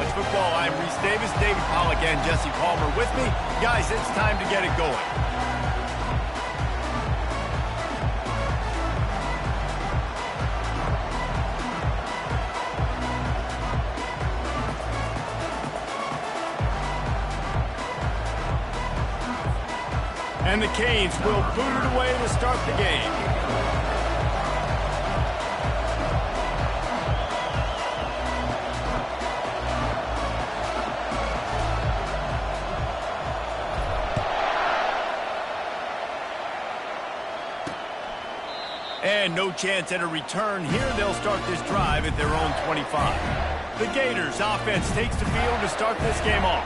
college football. I'm Reese Davis, David Pollack, and Jesse Palmer with me. Guys, it's time to get it going. And the Canes will boot it away to start the game. And no chance at a return here. They'll start this drive at their own 25. The Gators offense takes the field to start this game off.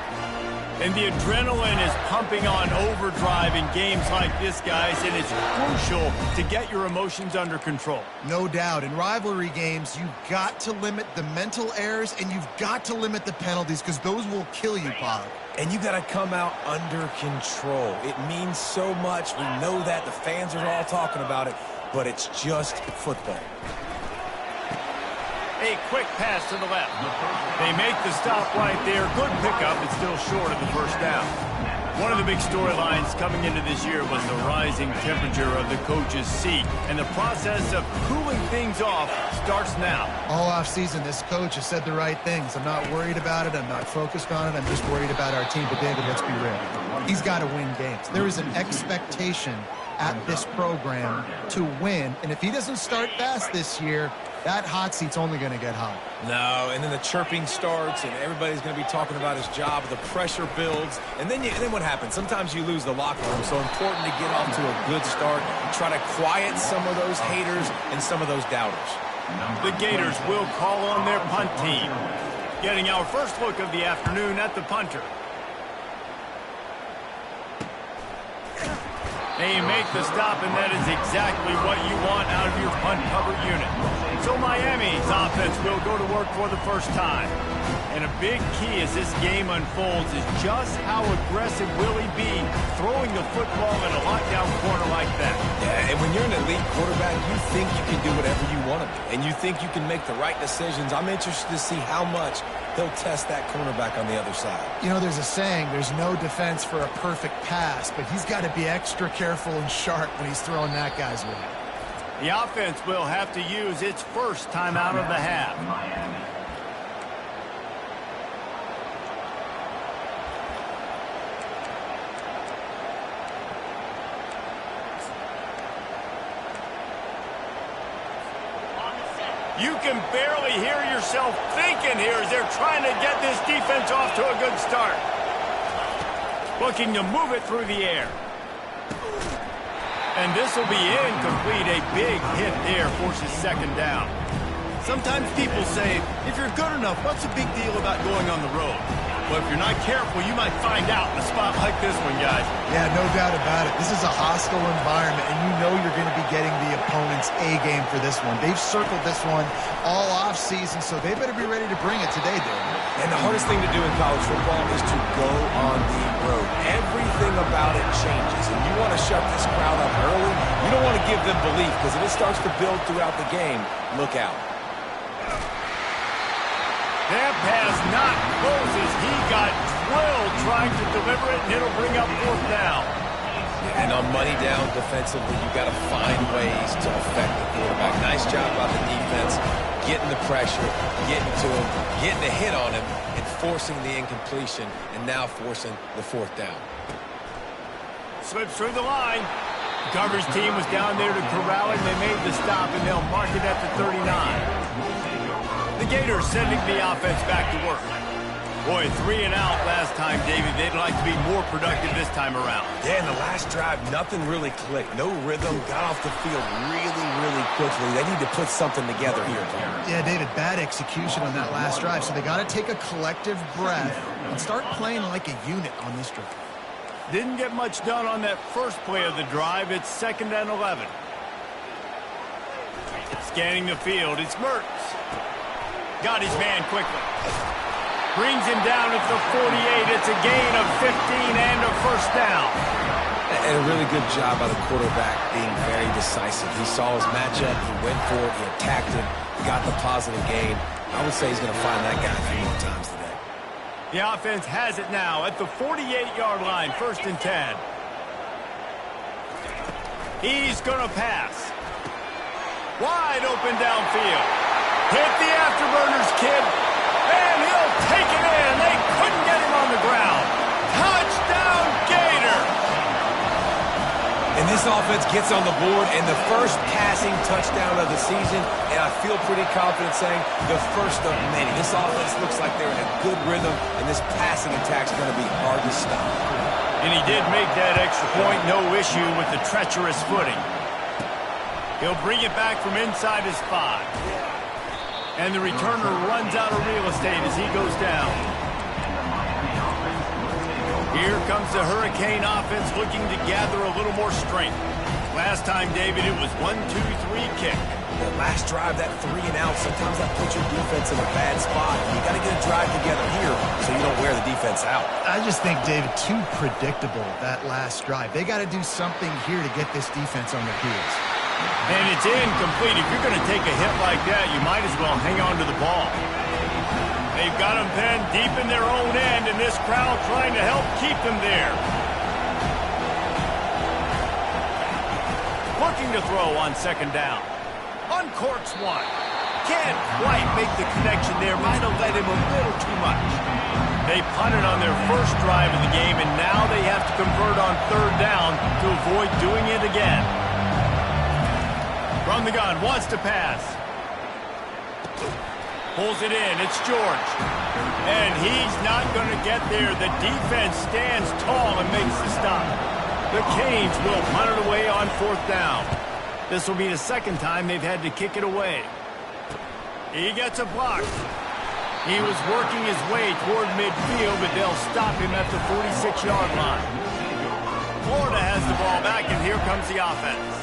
And the adrenaline is pumping on overdrive in games like this, guys, and it's crucial to get your emotions under control. No doubt. In rivalry games, you've got to limit the mental errors, and you've got to limit the penalties, because those will kill you, Bob. And you got to come out under control. It means so much. We know that. The fans are all talking about it, but it's just football. A quick pass to the left. They make the stop right there. Good pickup, but still short of the first down. One of the big storylines coming into this year was the rising temperature of the coach's seat. And the process of cooling things off starts now. All offseason, this coach has said the right things. I'm not worried about it. I'm not focused on it. I'm just worried about our team. But, David, let's be real. He's got to win games. There is an expectation at this program to win. And if he doesn't start fast this year, that hot seat's only going to get hot. No, and then the chirping starts, and everybody's going to be talking about his job. The pressure builds, and then what happens? Sometimes you lose the locker room, so important to get off to a good start. Try to quiet some of those haters and some of those doubters. The Gators will call on their punt team. Getting our first look of the afternoon at the punter. They make the stop, and that is exactly what you want out of your punt cover unit. So Miami's offense will go to work for the first time. And a big key as this game unfolds is just how aggressive will he be throwing the football in a lockdown corner like that. Yeah, and when you're an elite quarterback, you think you can do whatever you want to do. And you think you can make the right decisions. I'm interested to see how much he'll test that cornerback on the other side. You know, there's a saying, there's no defense for a perfect pass, but he's got to be extra careful and sharp when he's throwing that guy's way. The offense will have to use its first timeout of the half. You can barely hear yourself thinking here as they're trying to get this defense off to a good start. Looking to move it through the air. And this will be incomplete. A big hit there forces second down. Sometimes people say, if you're good enough, what's the big deal about going on the road? Well, if you're not careful, you might find out in a spot like this one, guys. Yeah, no doubt about it. This is a hostile environment, and you know you're going to be getting the opponent's A game for this one. They've circled this one all offseason, so they better be ready to bring it today, Dave. And the hardest thing to do in college football is to go on the road. Everything about it changes, and you want to shut this crowd up early. You don't want to give them belief, because if it starts to build throughout the game, look out. That pass not close as he got drilled trying to deliver it, and it'll bring up fourth down. And on money down defensively, you've got to find ways to affect the quarterback. Nice job by the defense, getting the pressure, getting to him, getting a hit on him, and forcing the incompletion, and now forcing the fourth down. Slips through the line. The coverage team was down there to corral him. They made the stop, and they'll mark it at the 39. The Gators sending the offense back to work. Boy, 3 and out last time, David. They'd like to be more productive this time around. Yeah, in the last drive, nothing really clicked. No rhythm. Got off the field really, really quickly. They need to put something together here. Yeah, David, bad execution on that last drive. So they got to take a collective breath and start playing like a unit on this drive. Didn't get much done on that first play of the drive. It's 2nd and 11. Scanning the field, it's Mertz. Got his man quickly. Brings him down at the 48. It's a gain of 15 and a first down. And a really good job by the quarterback being very decisive. He saw his matchup. He went for it. He attacked it. He got the positive gain. I would say he's going to find that guy a few more times today. The offense has it now at the 48-yard line, 1st and 10. He's going to pass. Wide open downfield. Hit the afterburners, kid. And he'll take it in. They couldn't get him on the ground. Touchdown, Gator. And this offense gets on the board and the first passing touchdown of the season, and I feel pretty confident saying the first of many. This offense looks like they're in a good rhythm, and this passing attack's going to be hard to stop. And he did make that extra point, no issue with the treacherous footing. He'll bring it back from inside his 5. And the returner runs out of real estate as he goes down. Here comes the Hurricane offense looking to gather a little more strength. Last time, David, it was 1-2-3 kick. The last drive, that 3 and out, sometimes that puts your defense in a bad spot. You got to get a drive together here so you don't wear the defense out. I just think, David, too predictable, that last drive. They got to do something here to get this defense on their heels. And it's incomplete. If you're going to take a hit like that, you might as well hang on to the ball. They've got them pinned deep in their own end, and this crowd trying to help keep them there. Looking to throw on 2nd down. Uncorks one. Can't quite make the connection there. Might have led him a little too much. They punted on their first drive of the game, and now they have to convert on 3rd down to avoid doing it again. From the gun, wants to pass. Pulls it in, it's George. And he's not going to get there. The defense stands tall and makes the stop. The Canes will punt it away on 4th down. This will be the 2nd time they've had to kick it away. He gets a block. He was working his way toward midfield, but they'll stop him at the 46-yard line. Florida has the ball back, and here comes the offense.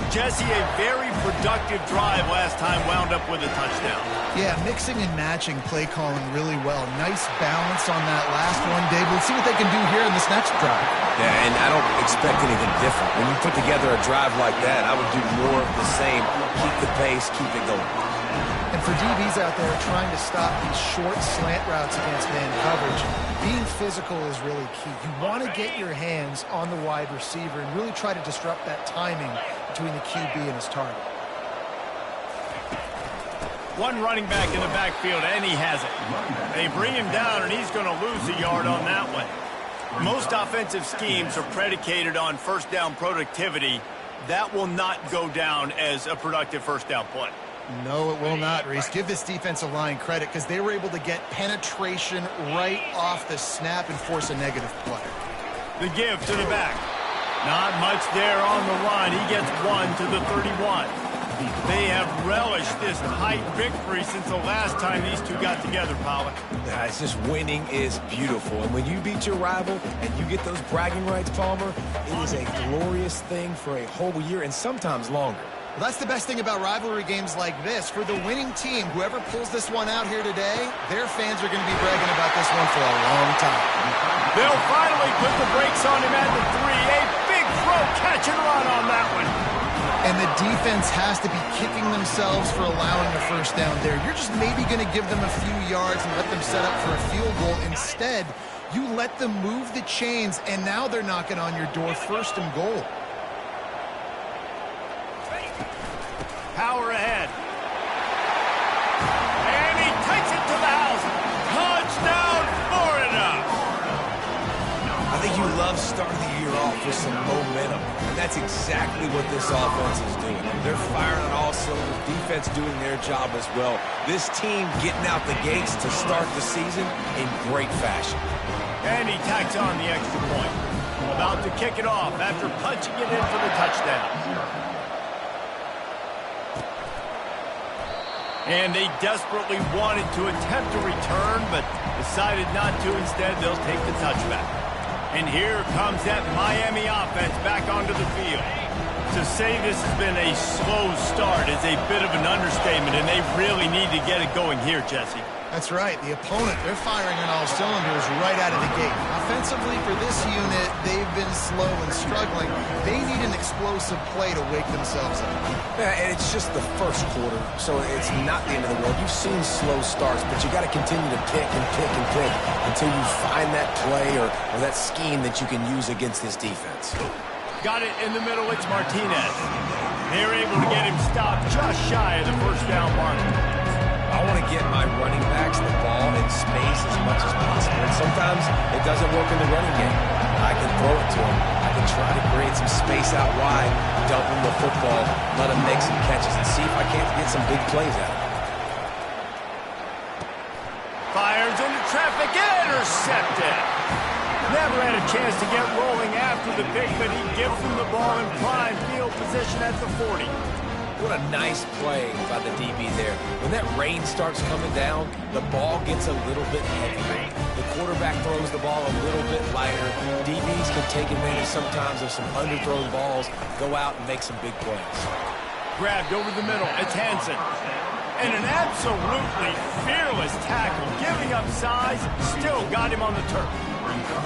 Jesse, a very productive drive last time, wound up with a touchdown. Yeah, mixing and matching play calling really well. Nice balance on that last one, Dave. Let's see what they can do here in this next drive. Yeah, and I don't expect anything different. When you put together a drive like that, I would do more of the same. Keep the pace, keep it going. And for DBs out there trying to stop these short slant routes against man coverage, being physical is really key. You want to get your hands on the wide receiver and really try to disrupt that timing between the QB and his target. One running back in the backfield, and he has it. They bring him down, and he's going to lose a yard on that one. Most offensive schemes are predicated on 1st down productivity. That will not go down as a productive 1st down play. No, it will not, Reese. Give this defensive line credit because they were able to get penetration right off the snap and force a negative play. The give to the back. Not much there on the run. He gets 1 to the 31. They have relished this tight victory since the last time these two got together, Pollock. Yeah, it's just winning is beautiful. And when you beat your rival and you get those bragging rights, Palmer, it is a glorious thing for a whole year and sometimes longer. Well, that's the best thing about rivalry games like this. For the winning team, whoever pulls this one out here today, their fans are going to be bragging about this one for a long time. They'll finally put the brakes on him at the 3. A big throw, catch and run on that one. And the defense has to be kicking themselves for allowing the 1st down there. You're just maybe going to give them a few yards and let them set up for a field goal. Instead, you let them move the chains, and now they're knocking on your door 1st and goal. Power ahead. And he takes it to the house. Touchdown, Florida. I think you love starting the year off with some momentum, and that's exactly what this offense is doing. They're firing on all cylinders, defense doing their job as well. This team getting out the gates to start the season in great fashion. And he tacks on the extra point. About to kick it off after punching it in for the touchdown. And they desperately wanted to attempt a return, but decided not to. Instead, they'll take the touchback. And here comes that Miami offense back onto the field. To say this has been a slow start is a bit of an understatement, and they really need to get it going here, Jesse. That's right. The opponent, they're firing on all cylinders right out of the gate. Offensively, for this unit, they've been slow and struggling. They need an explosive play to wake themselves up. Yeah, and it's just the first quarter, so it's not the end of the world. You've seen slow starts, but you got to continue to pick and pick and pick until you find that play or that scheme that you can use against this defense. Got it in the middle. It's Martinez. They're able to get him stopped just shy of the first down mark. I want to get my running backs the ball in space as much as possible. And sometimes it doesn't work in the running game. I can throw it to them. I can try to create some space out wide, dump them the football, let them make some catches, and see if I can't get some big plays out of it. Fires into traffic, intercepted. Never had a chance to get rolling after the pick, but he gives them the ball in prime field position at the 40. What a nice play by the DB there. When that rain starts coming down, the ball gets a little bit heavier. The quarterback throws the ball a little bit lighter. DBs can take advantage sometimes of some underthrown balls, go out and make some big plays. Grabbed over the middle. It's Hansen. And an absolutely fearless tackle. Giving up size, still got him on the turf.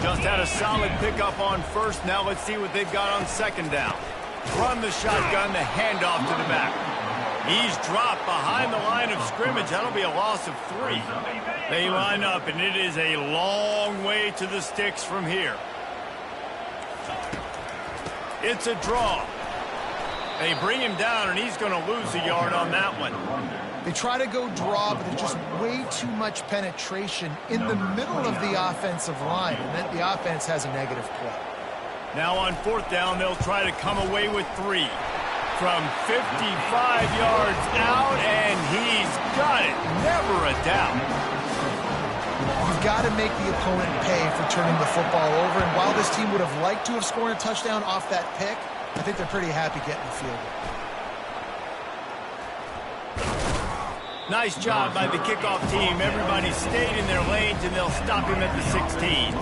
Just had a solid pickup on first. Now let's see what they've got on second down. Run the shotgun, the handoff to the back. He's dropped behind the line of scrimmage. That'll be a loss of 3. They line up, and it is a long way to the sticks from here. It's a draw. They bring him down, and he's going to lose a yard on that one. They try to go draw, but there's just way too much penetration in the middle of the offensive line, and then the offense has a negative play. Now on fourth down, they'll try to come away with 3. From 55 yards out, and he's got it. Never a doubt. You've got to make the opponent pay for turning the football over, and while this team would have liked to have scored a touchdown off that pick, I think they're pretty happy getting the field goal. Nice job by the kickoff team. Everybody stayed in their lanes, and they'll stop him at the 16.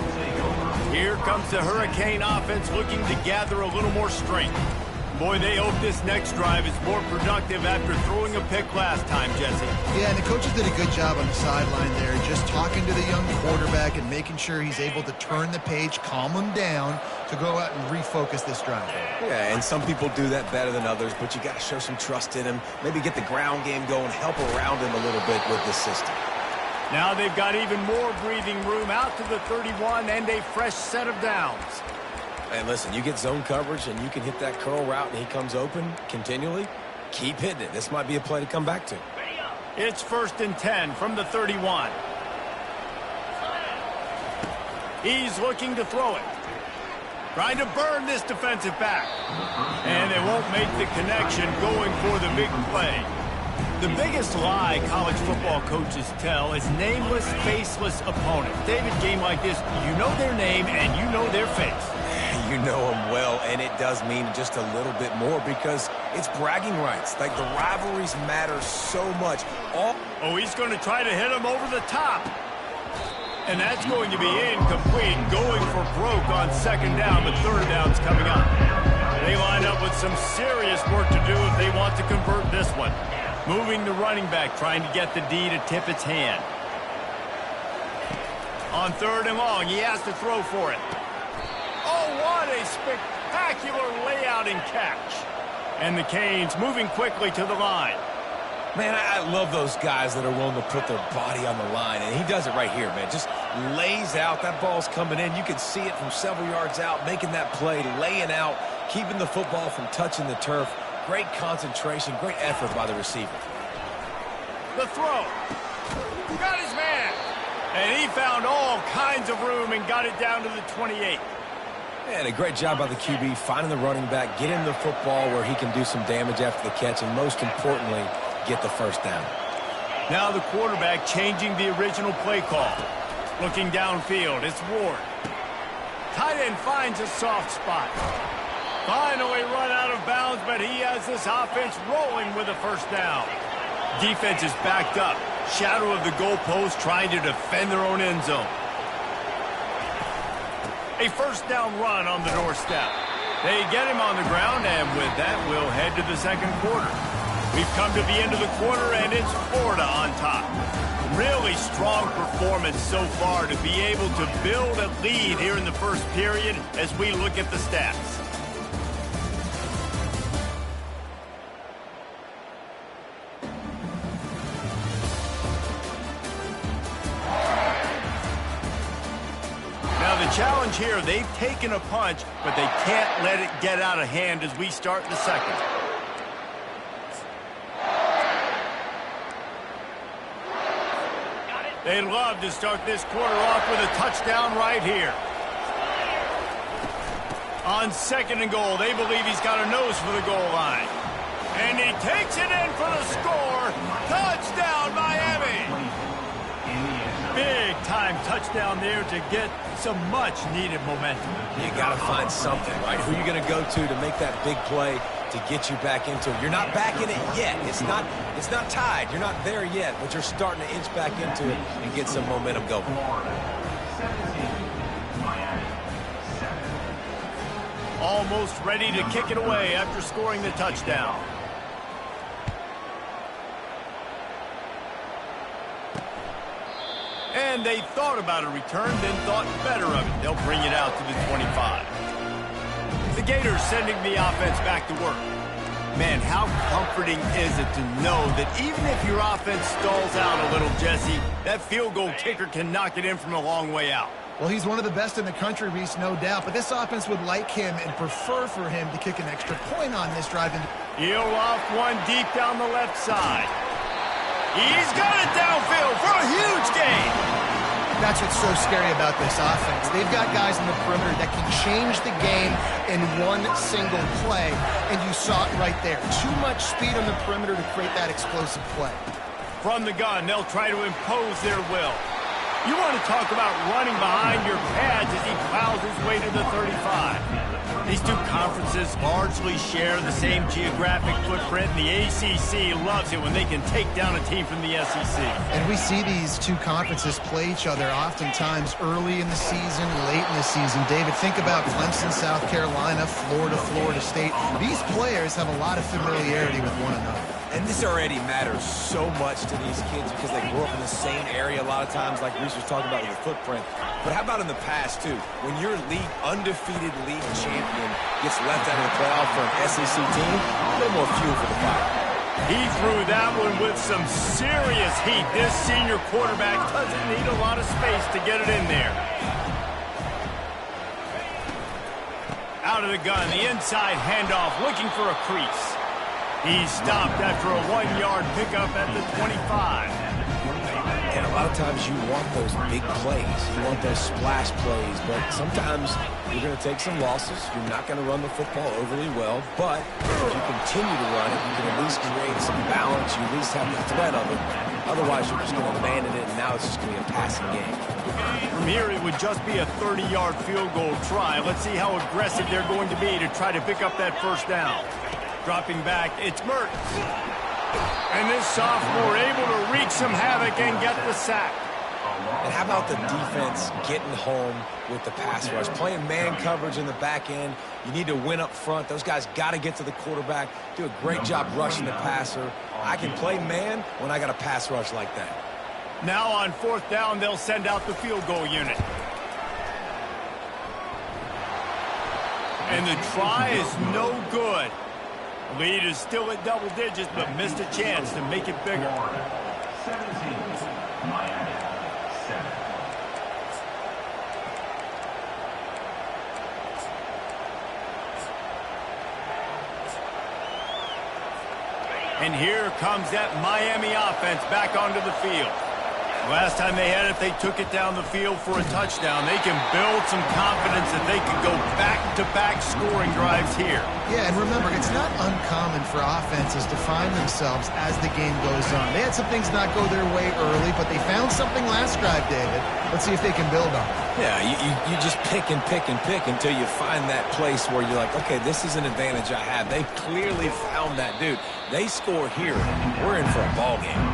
Here comes the Hurricane offense looking to gather a little more strength. Boy, they hope this next drive is more productive after throwing a pick last time, Jesse. Yeah, and the coaches did a good job on the sideline there, just talking to the young quarterback and making sure he's able to turn the page, calm him down to go out and refocus this drive. Yeah, and some people do that better than others, but you got to show some trust in him, maybe get the ground game going, help around him a little bit with this system. Now they've got even more breathing room out to the 31 and a fresh set of downs. And listen, you get zone coverage and you can hit that curl route and he comes open continually. Keep hitting it. This might be a play to come back to. It's 1st and 10 from the 31. He's looking to throw it. Trying to burn this defensive back. And they won't make the connection going for the big play. The biggest lie college football coaches tell is nameless, faceless opponents. David, game like this, you know their name and you know their face. You know them well, and it does mean just a little bit more because it's bragging rights. Like, the rivalries matter so much. Oh, he's going to try to hit him over the top. And that's going to be incomplete, going for broke on second down, but third down's coming up. They line up with some serious work to do if they want to convert this one. Moving the running back, trying to get the D to tip its hand. On 3rd and long, he has to throw for it. Oh, what a spectacular layout and catch. And the Canes moving quickly to the line. Man, I love those guys that are willing to put their body on the line, and he does it right here, man. Just lays out. That ball's coming in. You can see it from several yards out, making that play, laying out, keeping the football from touching the turf. Great concentration, great effort by the receiver. The throw. Got his man. And he found all kinds of room and got it down to the 28. And a great job by the QB, finding the running back, getting the football where he can do some damage after the catch, and most importantly, get the first down. Now the quarterback changing the original play call. Looking downfield, it's Ward. Tight end finds a soft spot. Finally run out of bounds, but he has this offense rolling with a first down. Defense is backed up. Shadow of the goalpost trying to defend their own end zone. A first down run on the doorstep. They get him on the ground, and with that, we'll head to the second quarter. We've come to the end of the quarter, and it's Florida on top. Really strong performance so far to be able to build a lead here in the first period as we look at the stats. Now the challenge here, they've taken a punch, but they can't let it get out of hand as we start the second. They'd love to start this quarter off with a touchdown right here. On second and goal, they believe he's got a nose for the goal line. And he takes it in for the score. Touchdown, Miami! Big-time touchdown there to get some much-needed momentum. You got to find something, right? Who are you going to go to make that big play to get you back into it? You're not back in it yet. It's not tied. You're not there yet, but you're starting to inch back into it and get some momentum going. Almost ready to kick it away after scoring the touchdown. And they thought about a return, then thought better of it. They'll bring it out to the 25. The Gators sending the offense back to work. Man, how comforting is it to know that even if your offense stalls out a little, Jesse, that field goal kicker can knock it in from a long way out. Well, he's one of the best in the country, Reese, no doubt. But this offense would like him and prefer for him to kick an extra point on this drive. He'll off one deep down the left side. He's got it downfield for a huge gain. That's what's so scary about this offense. They've got guys in the perimeter that can change the game in one single play, and you saw it right there. Too much speed on the perimeter to create that explosive play. From the gun, they'll try to impose their will. You want to talk about running behind your pads as he plows his way to the 35. These two conferences largely share the same geographic footprint, and the ACC loves it when they can take down a team from the SEC. And we see these two conferences play each other oftentimes early in the season, late in the season. David, think about Clemson, South Carolina, Florida, Florida State. These players have a lot of familiarity with one another. And this already matters so much to these kids because they grew up in the same area a lot of times, like Reese was talking about with the footprint. But how about in the past, too? When your undefeated league champion gets left out of the playoff for an SEC team, a little more fuel for the fire. He threw that one with some serious heat. This senior quarterback doesn't need a lot of space to get it in there. Out of the gun, the inside handoff, looking for a crease. He's stopped after a 1-yard pickup at the 25. And a lot of times you want those big plays. You want those splash plays. But sometimes you're going to take some losses. You're not going to run the football overly well. But if you continue to run it, you can at least create some balance. You at least have the threat of it. Otherwise, you're just going to abandon it, and now it's just going to be a passing game. From here, it would just be a 30-yard field goal try. Let's see how aggressive they're going to be to try to pick up that first down. Dropping back, it's Mertz. And this sophomore able to wreak some havoc and get the sack. And how about the defense getting home with the pass rush? Playing man coverage in the back end. You need to win up front. Those guys got to get to the quarterback. Do a great job rushing the passer. I can play man when I got a pass rush like that. Now on fourth down, they'll send out the field goal unit. And the try is no good. Lead is still at double digits, but missed a chance to make it bigger. 17, Miami, 7. And here comes that Miami offense back onto the field. Last time they had it, they took it down the field for a touchdown. They can build some confidence that they could go back-to-back scoring drives here. Yeah, and remember, it's not uncommon for offenses to find themselves as the game goes on. They had some things not go their way early, but they found something last drive, David. Let's see if they can build on it. Yeah, you just pick and pick and pick until you find that place where you're like, okay, this is an advantage I have. They clearly found that, dude. They score here. We're in for a ball game.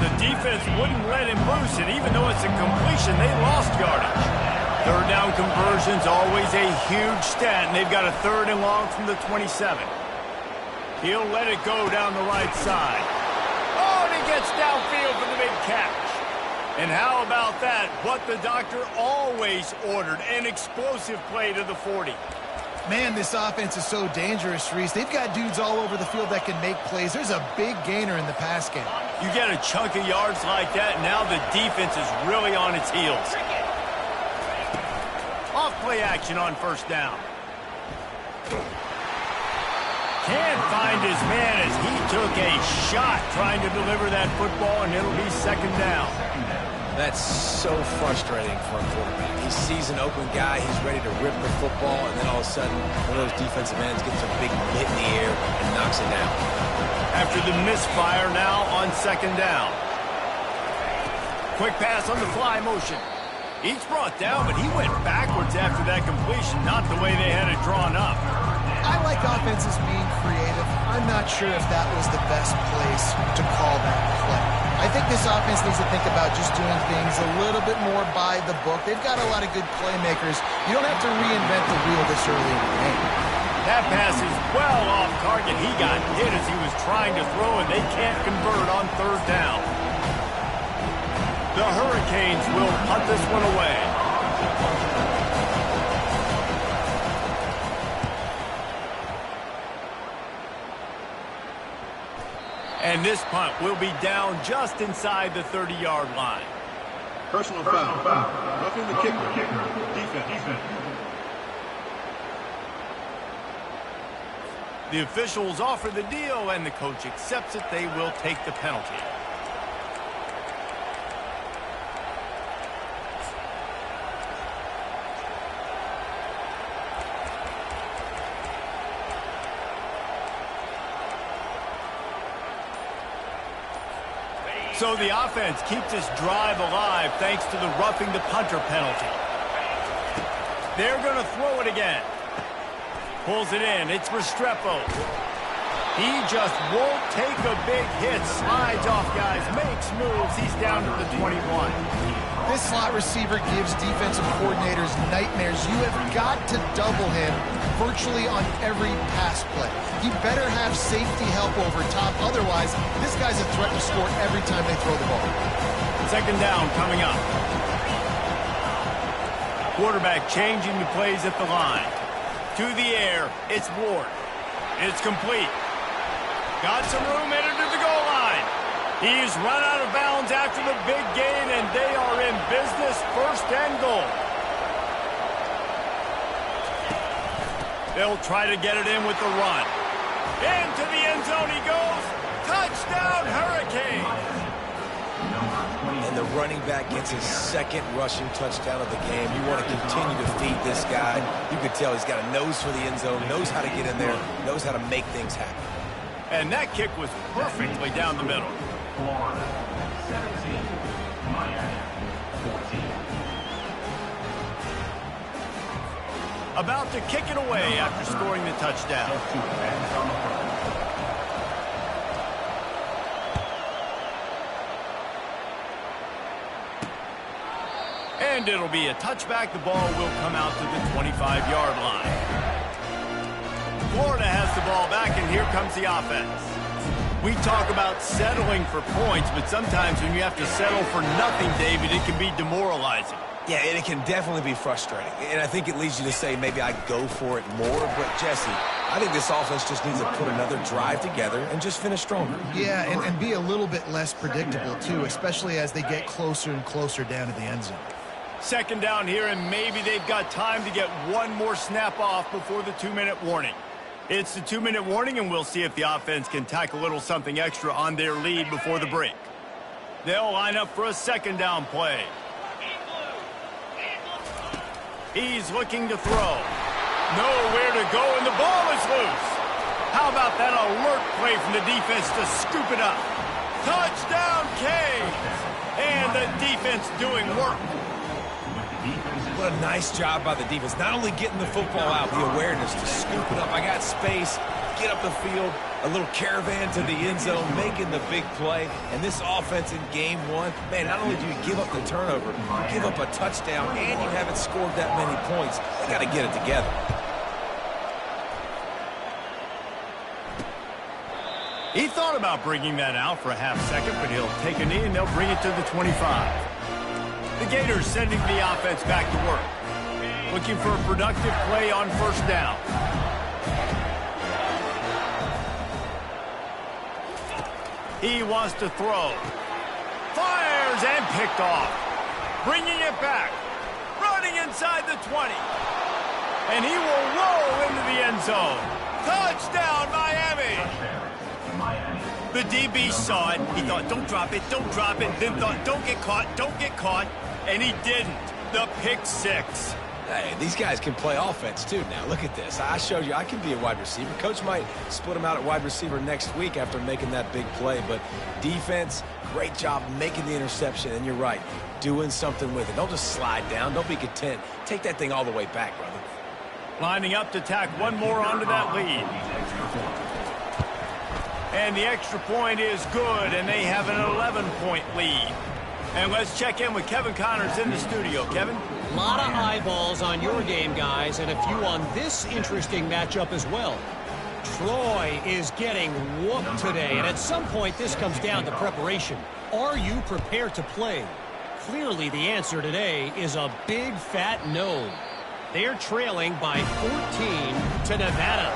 The defense wouldn't let him loose, and even though it's a completion, they lost yardage. Third down conversion's always a huge stat, and they've got a 3rd and long from the 27. He'll let it go down the right side. Oh, and he gets downfield for the big catch. And how about that? What the doctor always ordered, an explosive play to the 40. Man, this offense is so dangerous, Reese. They've got dudes all over the field that can make plays. There's a big gainer in the pass game. You get a chunk of yards like that, and now the defense is really on its heels. Off play action on 1st down. Can't find his man as he took a shot trying to deliver that football, and it'll be 2nd down. That's so frustrating for a quarterback. He sees an open guy, he's ready to rip the football, and then all of a sudden, one of those defensive ends gets a big hit in the air and knocks it down. After the misfire, now on 2nd down. Quick pass on the fly motion. He's brought down, but he went backwards after that completion, not the way they had it drawn up. I like offenses being creative. I'm not sure if that was the best place to call that play. I think this offense needs to think about just doing things a little bit more by the book. They've got a lot of good playmakers. You don't have to reinvent the wheel this early in the game. That pass is well off target. He got hit as he was trying to throw, and they can't convert on 3rd down. The Hurricanes will punt this one away. And this punt will be down just inside the 30-yard line. Personal foul. Roughing the kicker. Defense. The officials offer the deal, and the coach accepts it. They will take the penalty. So the offense keeps this drive alive thanks to the roughing the punter penalty. They're going to throw it again. Pulls it in. It's Restrepo. He just won't take a big hit. Slides off guys, makes moves. He's down to the 21. This slot receiver gives defensive coordinators nightmares. You have got to double him virtually on every pass play. He better have safety help over top. Otherwise, this guy's a threat to score every time they throw the ball. 2nd down coming up. Quarterback changing the plays at the line. To the air, it's Ward. It's complete. Got some room headed to the goal line. He's run out of bounds after the big gain, and they are in business. 1st and goal. They'll try to get it in with the run. Into the end zone he goes. Touchdown, Hurricanes. And the running back gets his 2nd rushing touchdown of the game. You want to continue to feed this guy. You can tell he's got a nose for the end zone, knows how to get in there, knows how to make things happen. And that kick was perfectly down the middle. Florida 17, Miami 14. About to kick it away after scoring the touchdown. And it'll be a touchback. The ball will come out to the 25-yard line. Florida has the ball back, and here comes the offense. We talk about settling for points, but sometimes when you have to settle for nothing, David, it can be demoralizing. Yeah, and it can definitely be frustrating. And I think it leads you to say maybe I go for it more. But, Jesse, I think this offense just needs to put another drive together and just finish stronger. Yeah, and be a little bit less predictable, too, especially as they get closer and closer down to the end zone. 2nd down here, and maybe they've got time to get one more snap off before the 2-minute warning. It's the 2-minute warning, and we'll see if the offense can tack a little something extra on their lead before the break. They'll line up for a 2nd down play. He's looking to throw. Nowhere to go, and the ball is loose. How about that alert play from the defense to scoop it up? Touchdown, Canes! And the defense doing work. What a nice job by the defense. Not only getting the football out, the awareness to scoop it up. I got space. get up the field, a little caravan to the end zone, making the big play. And this offense in game one, man, not only do you give up the turnover, you give up a touchdown, and you haven't scored that many points. They got to get it together. He thought about bringing that out for a half second, but he'll take a knee and they'll bring it to the 25. The Gators sending the offense back to work. Looking for a productive play on first down. He wants to throw. Fires and picked off. Bringing it back. Running inside the 20. And he will roll into the end zone. Touchdown, Miami! The DB saw it. He thought, don't drop it, then thought, don't get caught, and he didn't. The pick six. Hey, these guys can play offense, too. Now, look at this. I showed you I can be a wide receiver. Coach might split him out at wide receiver next week after making that big play, but defense, great job making the interception, and you're right, doing something with it. Don't just slide down. Don't be content. Take that thing all the way back, brother. Lining up to tack one more onto that lead. And the extra point is good, and they have an 11-point lead. And let's check in with Kevin Connors in the studio. Kevin? A lot of eyeballs on your game, guys, and a few on this interesting matchup as well. Troy is getting whooped today, and at some point this comes down to preparation. Are you prepared to play? Clearly the answer today is a big fat no. They're trailing by 14 to Nevada.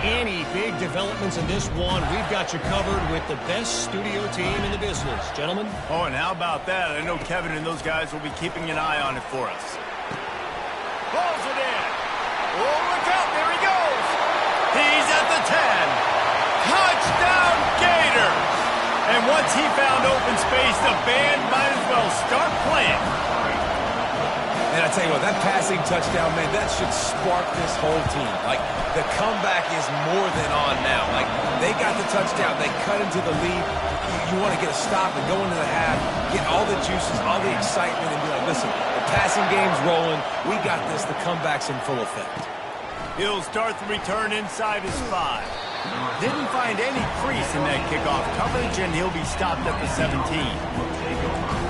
Any big developments in this one, we've got you covered with the best studio team in the business. Gentlemen? Oh, and how about that? I know Kevin and those guys will be keeping an eye on it for us. Balls it in. Oh, look out. There he goes. He's at the 10. Touchdown, Gators. And once he found open space, the band might as well start playing. And I tell you what, that passing touchdown, man, that should spark this whole team. Like, the comeback is more than on now. Like, they got the touchdown. They cut into the lead. You want to get a stop and go into the half, get all the juices, all the excitement, and be like, listen, the passing game's rolling. We got this. The comeback's in full effect. He'll start the return inside his 5. Didn't find any crease in that kickoff coverage, and he'll be stopped at the 17.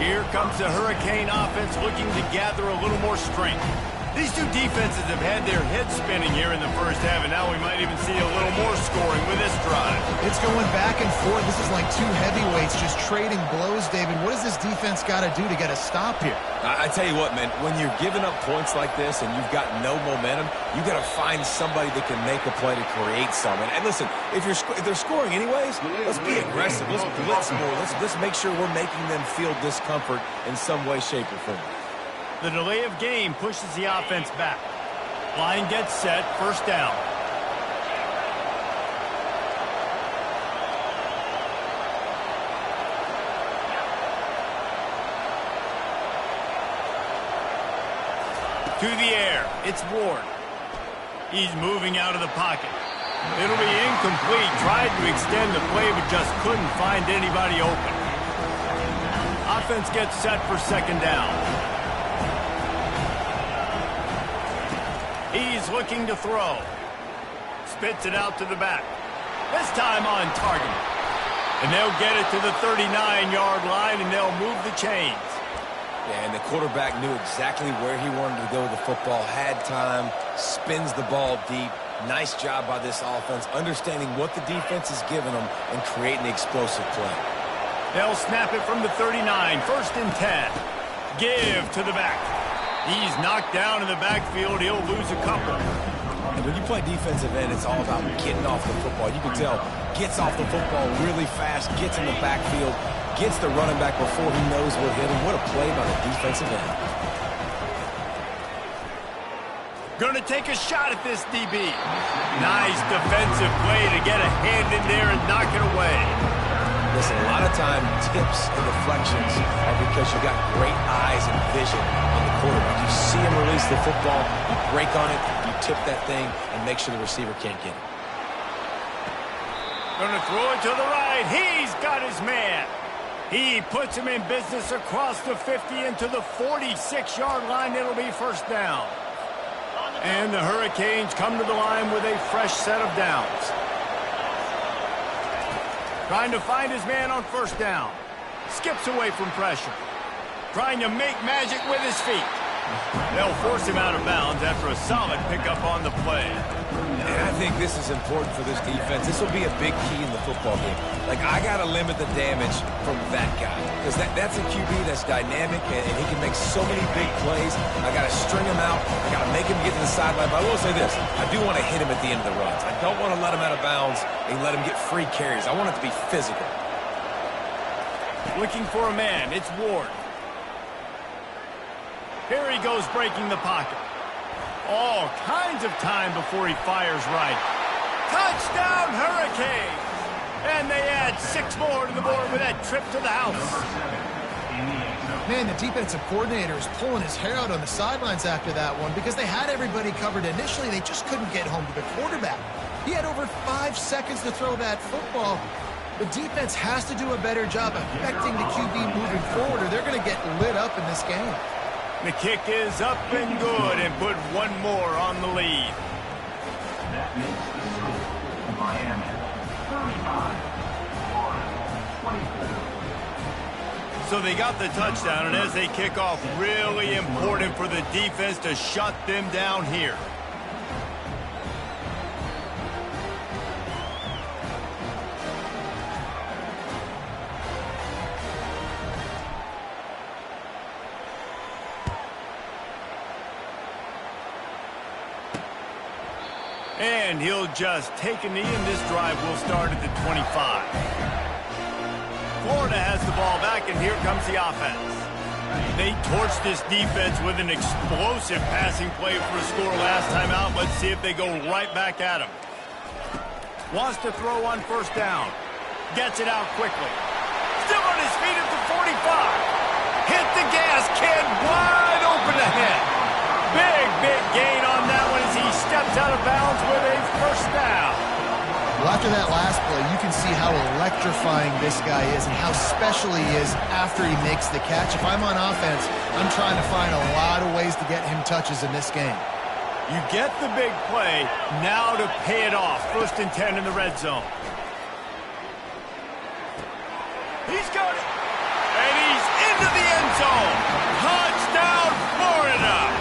Here comes the Hurricane offense looking to gather a little more strength. These two defenses have had their heads spinning here in the first half, and now we might even see a little more scoring with this drive. It's going back and forth. This is like two heavyweights just trading blows, David. What does this defense got to do to get a stop here? I tell you what, man, when you're giving up points like this and you've got no momentum, you got to find somebody that can make a play to create some. And listen, if they're scoring anyways, let's be aggressive. Let's blitz more. Let's make sure we're making them feel discomfort in some way, shape, or form. The delay of game pushes the offense back. Line gets set, first down. To the air, it's Ward. He's moving out of the pocket. It'll be incomplete. Tried to extend the play, but just couldn't find anybody open. Offense gets set for second down. He's looking to throw. Spits it out to the back. This time on target. And they'll get it to the 39-yard line, and they'll move the chains. Yeah, and the quarterback knew exactly where he wanted to go with the football, had time, spins the ball deep. Nice job by this offense, understanding what the defense is giving them and creating the explosive play. They'll snap it from the 39, first and 10. Give to the back. He's knocked down in the backfield. He'll lose a couple. And when you play defensive end, it's all about getting off the football. You can tell, gets off the football really fast, gets in the backfield, gets the running back before he knows what hit him. What a play by the defensive end. Going to take a shot at this DB. Nice defensive play to get a hand in there and knock it away. Listen, a lot of time, tips and deflections are because you got great eyes and vision on the quarterback. You see him release the football, you break on it, you tip that thing, and make sure the receiver can't get it. Going to throw it to the right. He's got his man. He puts him in business across the 50 into the 46-yard line. It'll be first down. And the Hurricanes come to the line with a fresh set of downs. Trying to find his man on first down. Skips away from pressure. Trying to make magic with his feet. They'll force him out of bounds after a solid pickup on the play. And I think this is important for this defense. This will be a big key in the football game. Like, I got to limit the damage from that guy. Because that's a QB that's dynamic, and he can make so many big plays. I got to string him out. I got to make him get to the sideline. But I will say this. I do want to hit him at the end of the runs. I don't want to let him out of bounds and let him get free carries. I want it to be physical. Looking for a man. It's Ward. Here he goes breaking the pocket. All kinds of time before he fires right. Touchdown, Hurricanes! And they add 6 more to the board with that trip to the house. Man, the defensive coordinator is pulling his hair out on the sidelines after that one because they had everybody covered initially. They just couldn't get home to the quarterback. He had over 5 seconds to throw that football. The defense has to do a better job affecting the QB moving forward, or they're going to get lit up in this game. The kick is up and good and put 1 more on the lead. That makes the score Miami 35, Florida 24. So they got the touchdown, and as they kick off, really important for the defense to shut them down here. And he'll just take a knee, and this drive will start at the 25. Florida has the ball back, and here comes the offense. They torched this defense with an explosive passing play for a score last time out. Let's see if they go right back at him. Wants to throw on first down. Gets it out quickly. Still on his feet at the 45. Hit the gas, kid. Wide open ahead. Big gain on that one as he steps out of bounds with a first down. Well, after that last play, you can see how electrifying this guy is and how special he is after he makes the catch. If I'm on offense, I'm trying to find a lot of ways to get him touches in this game. You get the big play, now to pay it off. 1st and 10 in the red zone. He's got it. And he's into the end zone. Touchdown, Florida.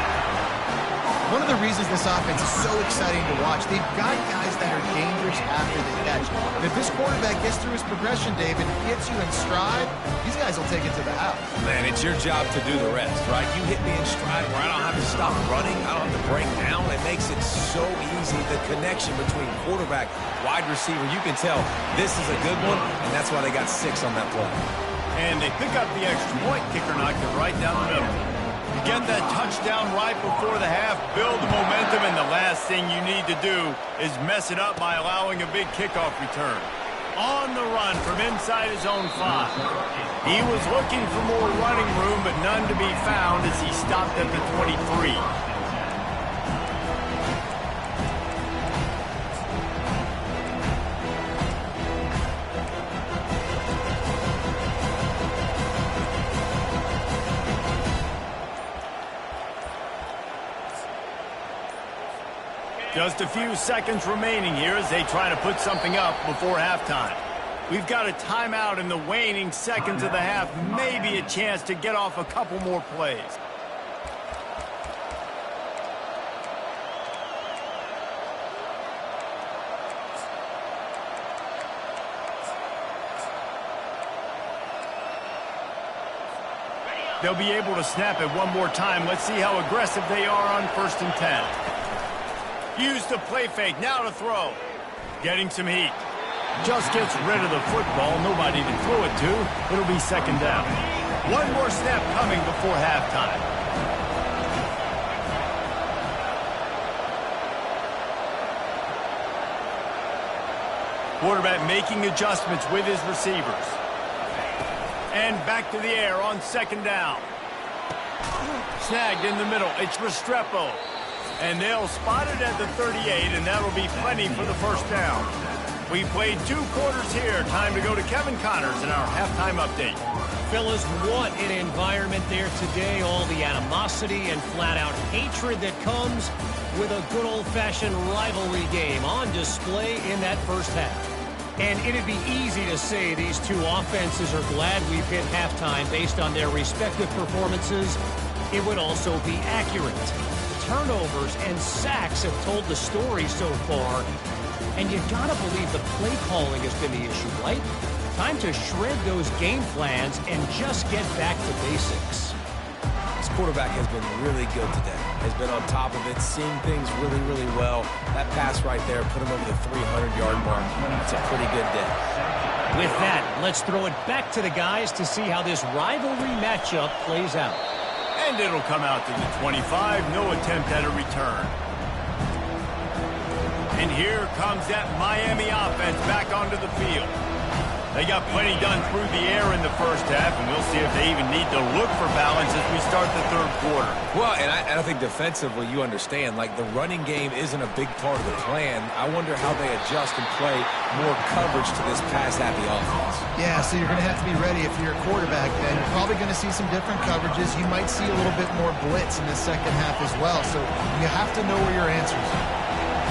One of the reasons this offense is so exciting to watch, they've got guys that are dangerous after the catch. And if this quarterback gets through his progression, David, gets you in stride, these guys will take it to the house. Man, it's your job to do the rest, right? You hit me in stride where I don't have to stop running. I don't have to break down. It makes it so easy. The connection between quarterback, wide receiver, you can tell this is a good one, and that's why they got 6 on that play. And they pick up the extra point. Kicker knocked it right down the middle. You get that touchdown right before the half, build the momentum, and the last thing you need to do is mess it up by allowing a big kickoff return. On the run from inside his own 5. He was looking for more running room, but none to be found as he stopped at the 23. Just a few seconds remaining here as they try to put something up before halftime. We've got a timeout in the waning seconds of the half, maybe a chance to get off a couple more plays. They'll be able to snap it one more time. Let's see how aggressive they are on 1st and 10. Use the play fake, now to throw. Getting some heat. Just gets rid of the football, nobody to throw it to. It'll be 2nd down. One more snap coming before halftime. Quarterback making adjustments with his receivers. And back to the air on 2nd down. Snagged in the middle, it's Restrepo. And they'll spot it at the 38, and that'll be plenty for the first down. We played 2 quarters here. Time to go to Kevin Connors in our halftime update. Fellas, what an environment there today. All the animosity and flat-out hatred that comes with a good old-fashioned rivalry game on display in that first half. And it'd be easy to say these two offenses are glad we've hit halftime based on their respective performances. It would also be accurate. Turnovers and sacks have told the story so far. And you gotta believe the play calling has been the issue, right? Time to shred those game plans and just get back to basics. This quarterback has been really good today. Has been on top of it, seeing things really, really well. That pass right there put him over the 300-yard mark. It's a pretty good day. With that, let's throw it back to the guys to see how this rivalry matchup plays out. And it'll come out to the 25. No attempt at a return. And here comes that Miami offense back onto the field. They got plenty done through the air in the first half, and we'll see if they even need to look for balance as we start the third quarter. Well, and I think defensively, you understand, like the running game isn't a big part of the plan. I wonder how they adjust and play more coverage to this pass-happy offense. Yeah, so you're going to have to be ready if you're a quarterback then. You're probably going to see some different coverages. You might see a little bit more blitz in the second half as well, so you have to know where your answers are.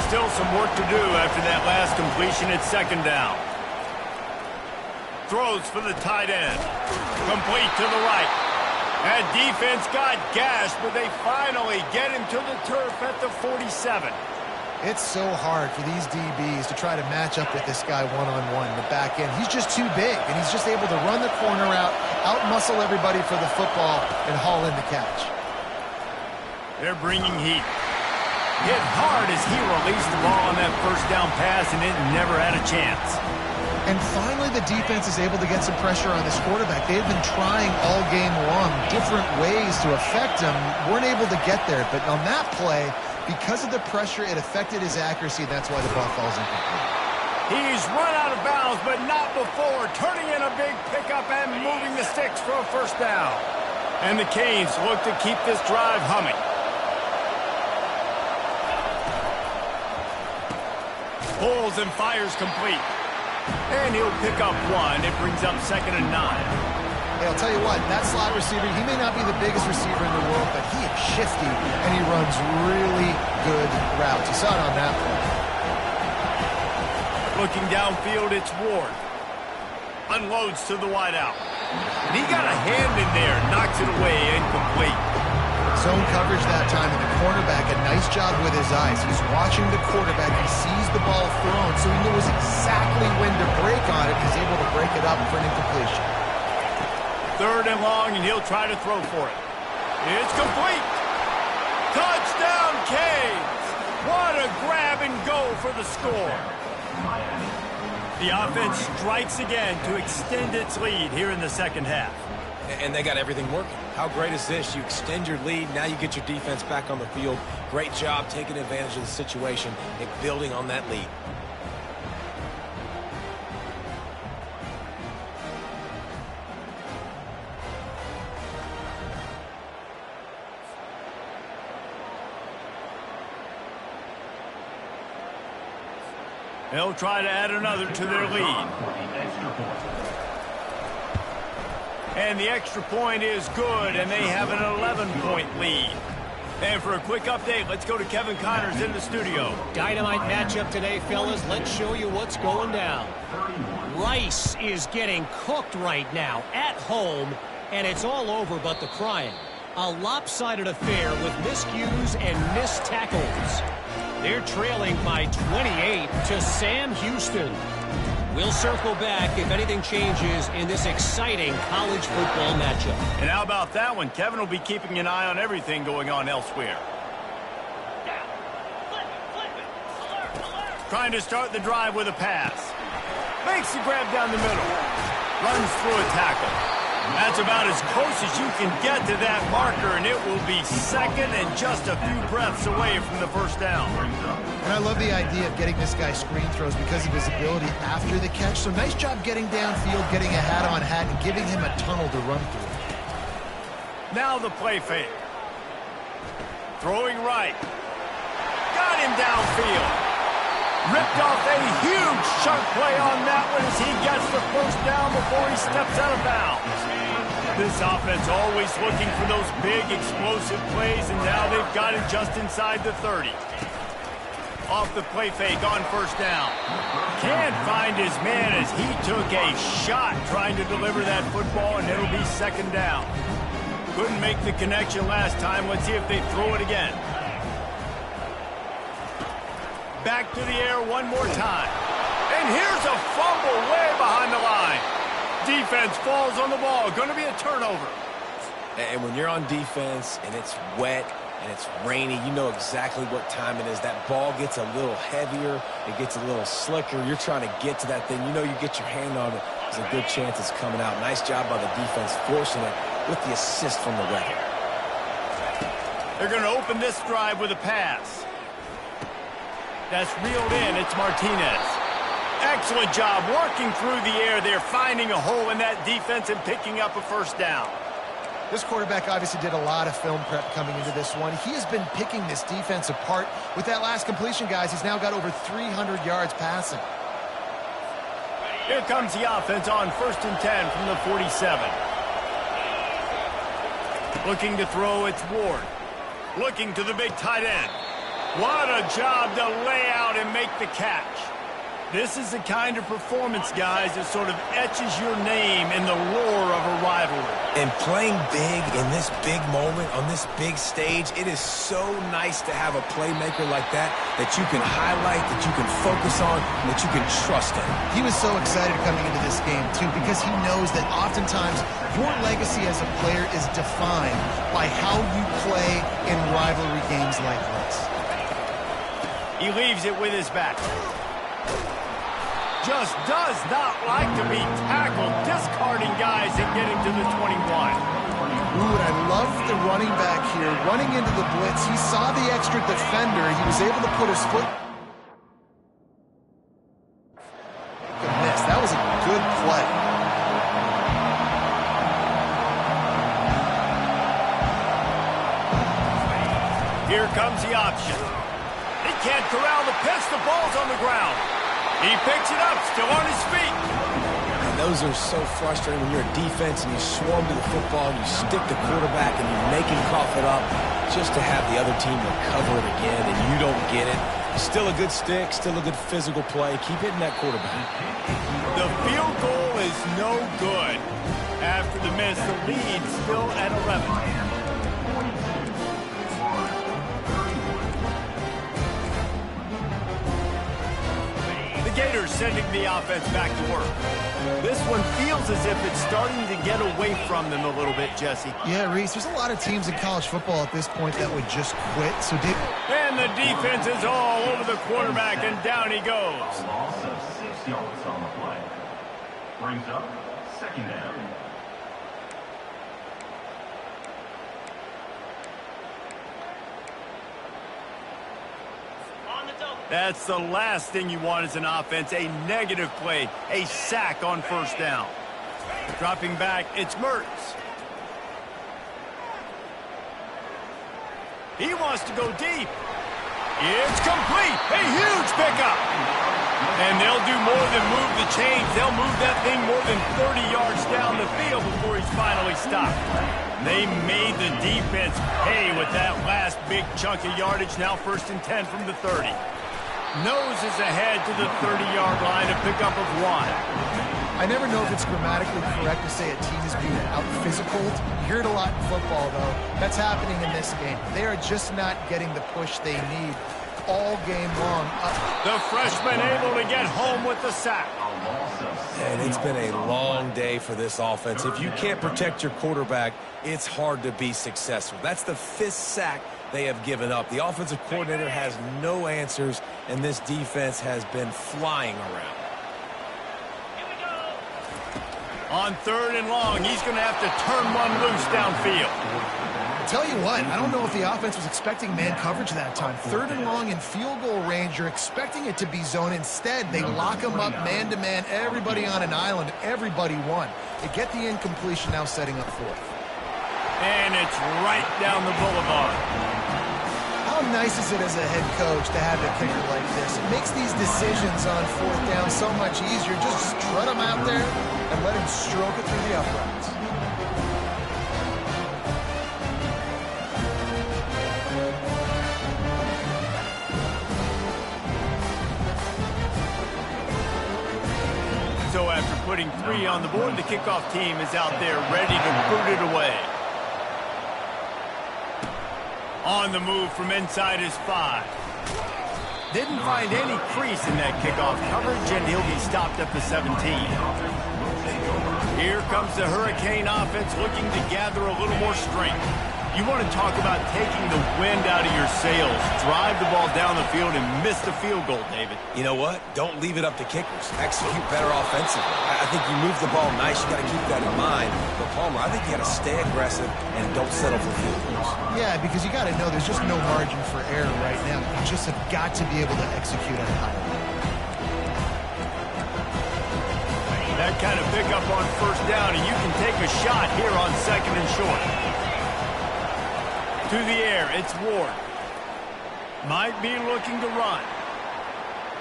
Still some work to do after that last completion at second down. Throws for the tight end. Complete to the right. That defense got gashed, but they finally get him to the turf at the 47. It's so hard for these DBs to try to match up with this guy one-on-one in the back end. He's just too big, and he's just able to run the corner out-muscle everybody for the football, and haul in the catch. They're bringing heat. Hit hard as he released the ball on that first down pass, and it never had a chance. And finally, the defense is able to get some pressure on this quarterback. They've been trying all game long different ways to affect him. Weren't able to get there. But on that play, because of the pressure, it affected his accuracy. That's why the ball falls incomplete. He's run out of bounds, but not before. Turning in a big pickup and moving the sticks for a first down. And the Canes look to keep this drive humming. Pulls and fires complete. And he'll pick up one. It brings up 2nd and 9. Hey, I'll tell you what, that slot receiver, he may not be the biggest receiver in the world, but he is shifty, and he runs really good routes. You saw it on that play. Looking downfield, it's Ward. Unloads to the wideout. And he got a hand in there, knocks it away, incomplete. Zone coverage that time, and the cornerback, a nice job with his eyes. He's watching the quarterback. He sees the ball thrown, so he knows exactly when to break on it. He's able to break it up for an incompletion. 3rd and long, and he'll try to throw for it. It's complete. Touchdown, Canes. What a grab and go for the score. The offense strikes again to extend its lead here in the second half. And they got everything working. How great is this? You extend your lead. Now you get your defense back on the field. Great job taking advantage of the situation and building on that lead. They'll try to add another to their lead. And the extra point is good, and they have an 11-point lead. And for a quick update, let's go to Kevin Connors in the studio. Dynamite matchup today, fellas. Let's show you what's going down. Rice is getting cooked right now at home, and it's all over but the crying. A lopsided affair with miscues and missed tackles. They're trailing by 28 to Sam Houston. We'll circle back if anything changes in this exciting college football matchup. And how about that one? Kevin will be keeping an eye on everything going on elsewhere. Trying to start the drive with a pass. Makes the grab down the middle. Runs through a tackle. That's about as close as you can get to that marker, and it will be 2nd and just a few breaths away from the first down. And I love the idea of getting this guy screen throws because of his ability after the catch. So nice job getting downfield, getting a hat-on hat, and giving him a tunnel to run through. Now the play fake. Throwing right. Got him downfield. Ripped off a huge chunk play on that one as he gets the first down before he steps out of bounds. This offense always looking for those big explosive plays, and now they've got it just inside the 30. Off the play fake on first down. Can't find his man as he took a shot trying to deliver that football, and it'll be second down. Couldn't make the connection last time. Let's see if they throw it again. Back to the air one more time. And here's a fumble way behind the line. Defense falls on the ball. Going to be a turnover. And when you're on defense and it's wet and it's rainy, you know exactly what time it is. That ball gets a little heavier. It gets a little slicker. You're trying to get to that thing. You know you get your hand on it. There's a good chance it's coming out. Nice job by the defense forcing it with the assist from the weather. They're going to open this drive with a pass. That's reeled in. It's Martinez. Excellent job working through the air there, finding a hole in that defense and picking up a first down. This quarterback obviously did a lot of film prep coming into this one. He has been picking this defense apart. With that last completion, guys, he's now got over 300 yards passing. Here comes the offense on 1st and 10 from the 47. Looking to throw, it's Ward. Looking to the big tight end. What a job to lay out and make the catch. This is the kind of performance, guys, that sort of etches your name in the lore of a rivalry. And playing big in this big moment, on this big stage, it is so nice to have a playmaker like that you can highlight, that you can focus on, that you can trust in. He was so excited coming into this game, too, because he knows that oftentimes your legacy as a player is defined by how you play in rivalry games like this. He leaves it with his back. Just does not like to be tackled, discarding guys and getting to the 21. Ooh, and I love the running back here, running into the blitz. He saw the extra defender. He was able to put his foot. Good miss. That was a good play. Here comes the option. He can't corral the pitch. The ball's on the ground. He picks it up, still on his feet. And those are so frustrating when you're a defense and you swarm to the football and you stick the quarterback and you make him cough it up just to have the other team recover it again and you don't get it. Still a good stick, still a good physical play. Keep hitting that quarterback. The field goal is no good. After the miss, the lead still at 11. Gators sending the offense back to work. This one feels as if it's starting to get away from them a little bit, Jesse. Yeah, Reese, there's a lot of teams in college football at this point that would just quit. And the defense is all over the quarterback, and down he goes. A loss of 6 yards on the play. Brings up second down. That's the last thing you want as an offense, a negative play, a sack on first down. Dropping back, it's Mertz. He wants to go deep. It's complete, a huge pickup. And they'll do more than move the chains. They'll move that thing more than 30 yards down the field before he's finally stopped. They made the defense pay with that last big chunk of yardage. Now 1st and 10 from the 30. Noses ahead to the 30-yard line, a pickup of 1. I never know if it's grammatically correct to say a team is being out-physical. You hear it a lot in football, though. That's happening in this game. They are just not getting the push they need all game long. The freshman able to get home with the sack. And it's been a long day for this offense. If you can't protect your quarterback, it's hard to be successful. That's the 5th sack they have given up. The offensive coordinator has no answers, and this defense has been flying around. On 3rd and long, he's going to have to turn one loose downfield. Tell you what, I don't know if the offense was expecting man coverage that time. 3rd and long in field goal range, you're expecting it to be zone. Instead, they lock him up man-to-man, everybody on an island, everybody won. They get the incompletion, now setting up 4th. And it's right down the boulevard. How nice is it as a head coach to have a kicker like this? It makes these decisions on 4th down so much easier. Just strut him out there and let him stroke it through the uprights. putting 3 on the board. The kickoff team is out there ready to boot it away. On the move from inside his 5. Didn't find any crease in that kickoff coverage, and he'll be stopped at the 17. Here comes the Hurricane offense looking to gather a little more strength. You want to talk about taking the wind out of your sails. Drive the ball down the field and miss the field goal, David. You know what? Don't leave it up to kickers. Execute better offensively. I think you move the ball nice. You got to keep that in mind. But Palmer, I think you got to stay aggressive and don't settle for field goals. Yeah, because you got to know there's just no margin for error right now. You just have got to be able to execute at a high level. That kind of pickup on first down, and you can take a shot here on 2nd and short. To the air, it's Ward. Might be looking to run.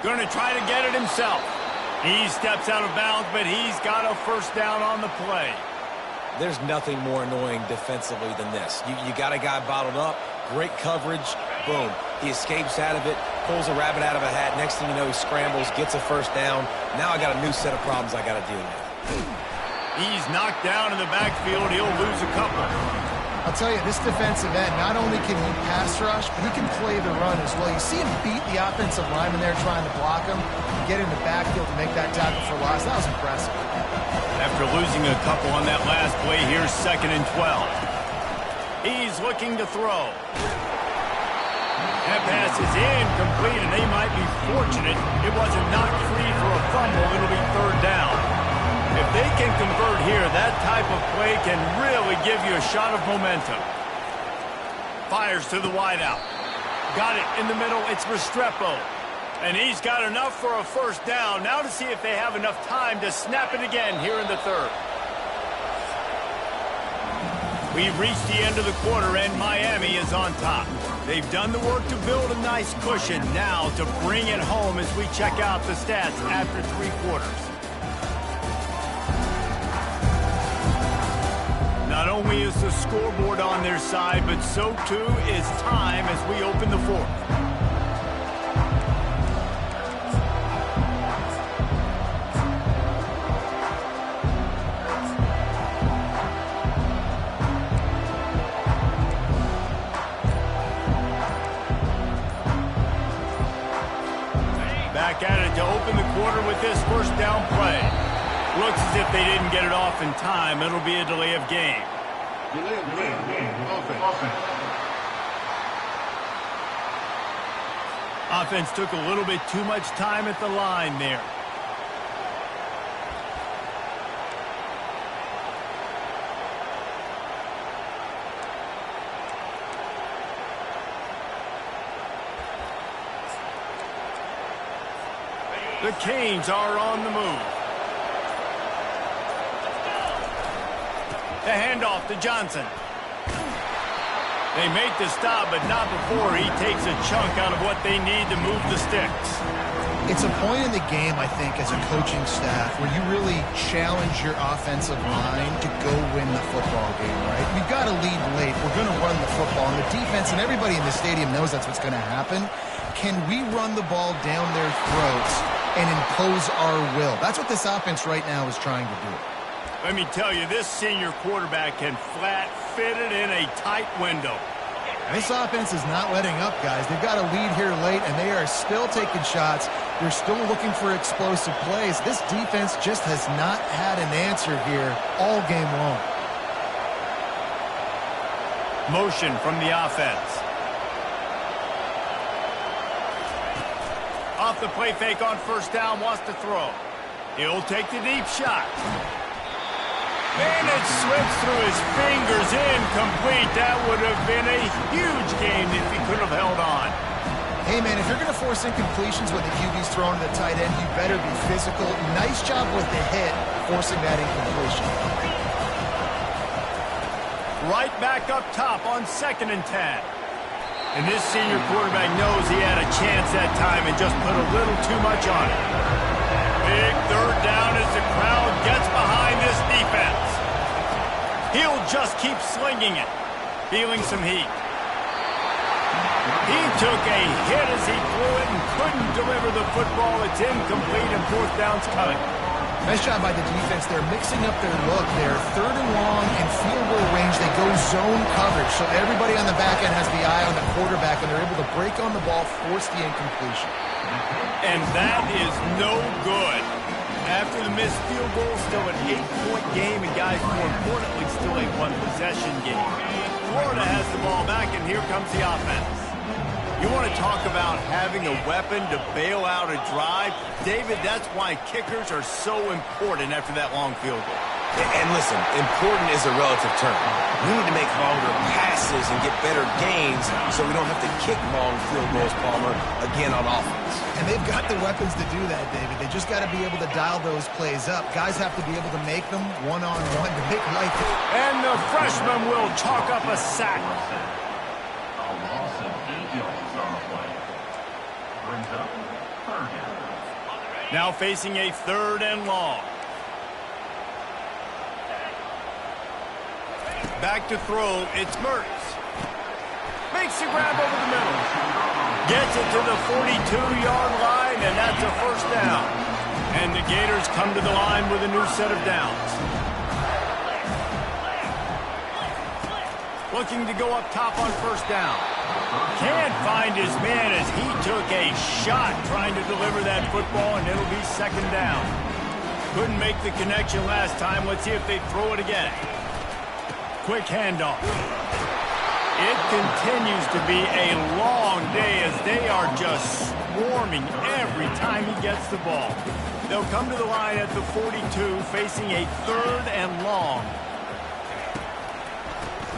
Going to try to get it himself. He steps out of bounds, but he's got a first down on the play. There's nothing more annoying defensively than this. You got a guy bottled up, great coverage, boom. He escapes out of it, pulls a rabbit out of a hat. Next thing you know, he scrambles, gets a first down. Now I got a new set of problems I got to deal with. He's knocked down in the backfield. He'll lose a couple. I'll tell you, this defensive end, not only can he pass rush, but he can play the run as well. You see him beat the offensive lineman there trying to block him, get in the backfield to make that tackle for loss. That was impressive. After losing a couple on that last play, here's 2nd and 12. He's looking to throw. That pass is incomplete, and they might be fortunate it wasn't knocked free for a fumble. It'll be 3rd down. If they can convert here, that type of play can really give you a shot of momentum. Fires to the wideout. Got it in the middle. It's Restrepo. And he's got enough for a first down. Now to see if they have enough time to snap it again here in the 3rd. We've reached the end of the quarter, and Miami is on top. They've done the work to build a nice cushion. Now to bring it home as we check out the stats after 3 quarters. Not only is the scoreboard on their side, but so too is time as we open the 4th. Back at it to open the quarter with this first down play. Looks as if they didn't get it off in time. It'll be a delay of game. Delay of game. Offense. Offense took a little bit too much time at the line there. The Canes are on the move. The handoff to Johnson. They make the stop, but not before he takes a chunk out of what they need to move the sticks. It's a point in the game, I think, as a coaching staff where you really challenge your offensive line to go win the football game, right? We've got to lead late. We're going to run the football. And the defense and everybody in the stadium knows that's what's going to happen. Can we run the ball down their throats and impose our will? That's what this offense right now is trying to do. Let me tell you, this senior quarterback can flat fit it in a tight window. This offense is not letting up, guys. They've got a lead here late, and they are still taking shots. They're still looking for explosive plays. This defense just has not had an answer here all game long. Motion from the offense. Off the play fake on first down, wants to throw. He'll take the deep shot. And it slips through his fingers, incomplete. That would have been a huge game if he could have held on. Hey, man, if you're going to force incompletions when the QB's throwing to the tight end, you better be physical. Nice job with the hit, forcing that incompletion. Right back up top on 2nd and 10. And this senior quarterback knows he had a chance that time and just put a little too much on it. Big 3rd down as the crowd gets behind this defense. He'll just keep slinging it, feeling some heat. He took a hit as he threw it and couldn't deliver the football. It's incomplete and 4th down's coming. Nice job by the defense. They're mixing up their look. They're third and long in field goal range. They go zone coverage, so everybody on the back end has the eye on the quarterback, and they're able to break on the ball, force the incompletion. And that is no good. After the missed field goal, still an 8-point game, and guys, more importantly, still a one-possession game. Florida has the ball back, and here comes the offense. You want to talk about having a weapon to bail out a drive? David, that's why kickers are so important after that long field goal. And listen, important is a relative term. We need to make longer passes and get better gains so we don't have to kick long field goals, Palmer, again on offense. And they've got the weapons to do that, David. They just got to be able to dial those plays up. Guys have to be able to make them one-on-one to make life. And the freshman will chalk up a sack. A loss of 8 yards on the play. Brings up third down. Now facing a third and long. Back to throw, it's Mertz. Makes the grab over the middle. Gets it to the 42-yard line, and that's a first down. And the Gators come to the line with a new set of downs. Looking to go up top on first down. Can't find his man as he took a shot trying to deliver that football, and it'll be second down. Couldn't make the connection last time. Let's see if they throw it again. Quick handoff. It continues to be a long day as they are just swarming every time he gets the ball. They'll come to the line at the 42, facing a third and long.